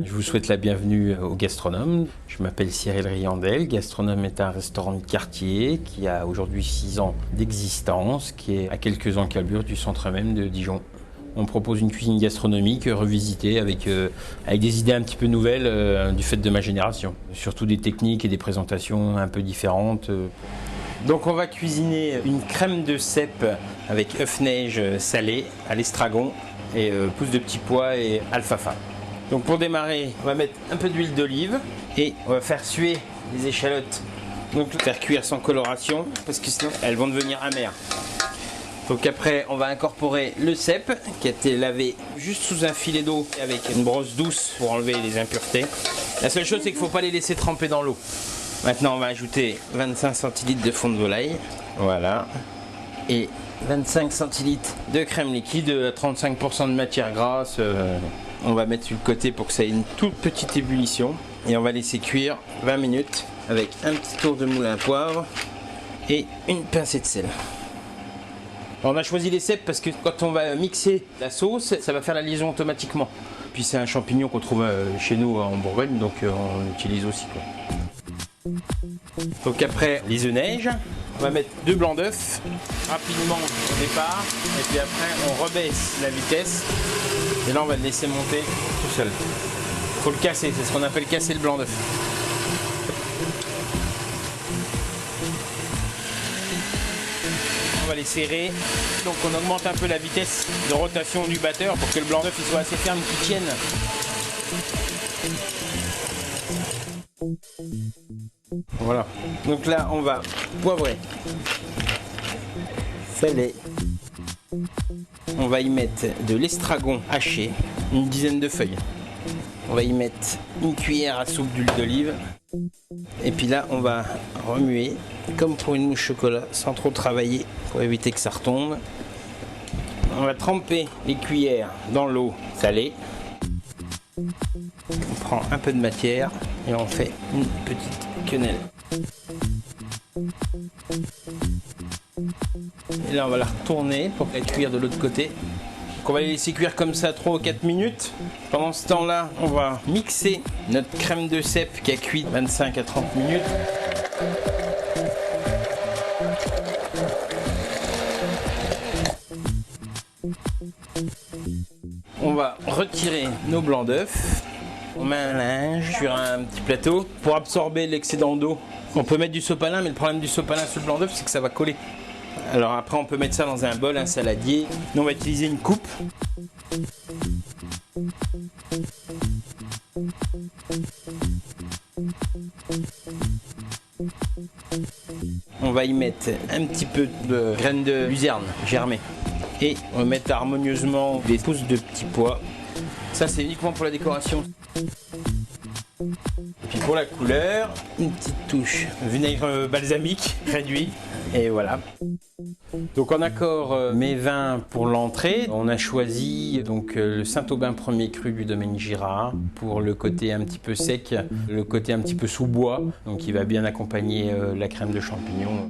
Je vous souhaite la bienvenue au Gastronome. Je m'appelle Cyril Riandel. Gastronome est un restaurant de quartier qui a aujourd'hui 6 ans d'existence, qui est à quelques encablures du centre même de Dijon. On propose une cuisine gastronomique revisitée avec des idées un petit peu nouvelles du fait de ma génération. Surtout des techniques et des présentations un peu différentes. Donc on va cuisiner une crème de cèpe avec œuf neige salé à l'estragon et pousse de petits pois et alfalfa. Donc pour démarrer, on va mettre un peu d'huile d'olive et on va faire suer les échalotes. Donc faire cuire sans coloration parce que sinon elles vont devenir amères. Donc après, on va incorporer le cèpe qui a été lavé juste sous un filet d'eau avec une brosse douce pour enlever les impuretés. La seule chose, c'est qu'il ne faut pas les laisser tremper dans l'eau. Maintenant, on va ajouter 25 centilitres de fond de volaille. Voilà. Et 25 centilitres de crème liquide à 35% de matière grasse. On va mettre sur le côté pour que ça ait une toute petite ébullition. Et on va laisser cuire 20 minutes avec un petit tour de moulin à poivre et une pincée de sel. On a choisi les cèpes parce que quand on va mixer la sauce, ça va faire la liaison automatiquement. Puis c'est un champignon qu'on trouve chez nous en Bourgogne, donc on l'utilise aussi, quoi. Donc après les œufs neige, on va mettre 2 blancs d'œufs rapidement au départ, et puis après on rebaisse la vitesse, et là on va le laisser monter tout seul. Il faut le casser, c'est ce qu'on appelle casser le blanc d'œuf. On va les serrer, donc on augmente un peu la vitesse de rotation du batteur pour que le blanc d'œuf il soit assez ferme, qu'il tienne. Voilà, donc là on va poivrer, saler, on va y mettre de l'estragon haché, une dizaine de feuilles. On va y mettre une cuillère à soupe d'huile d'olive. Et puis là, on va remuer comme pour une mousse chocolat, sans trop travailler, pour éviter que ça retombe. On va tremper les cuillères dans l'eau salée. On prend un peu de matière et on fait une petite quenelle. Et là, on va la retourner pour la cuire de l'autre côté. On va les laisser cuire comme ça 3 ou 4 minutes. Pendant ce temps-là, on va mixer notre crème de cèpe qui a cuit 25 à 30 minutes. On va retirer nos blancs d'œufs. On met un linge sur un petit plateau pour absorber l'excédent d'eau. On peut mettre du sopalin, mais le problème du sopalin sur le blanc d'œuf, c'est que ça va coller. Alors après on peut mettre ça dans un bol, un saladier. Nous on va utiliser une coupe. On va y mettre un petit peu de graines de luzerne germées. Et on va mettre harmonieusement des pousses de petits pois. Ça c'est uniquement pour la décoration. Et puis pour la couleur, une petite touche vinaigre balsamique réduit. Et voilà. Donc en accord mes vins pour l'entrée, on a choisi donc le Saint-Aubin premier cru du domaine Girard pour le côté un petit peu sec, le côté un petit peu sous bois, donc il va bien accompagner la crème de champignons.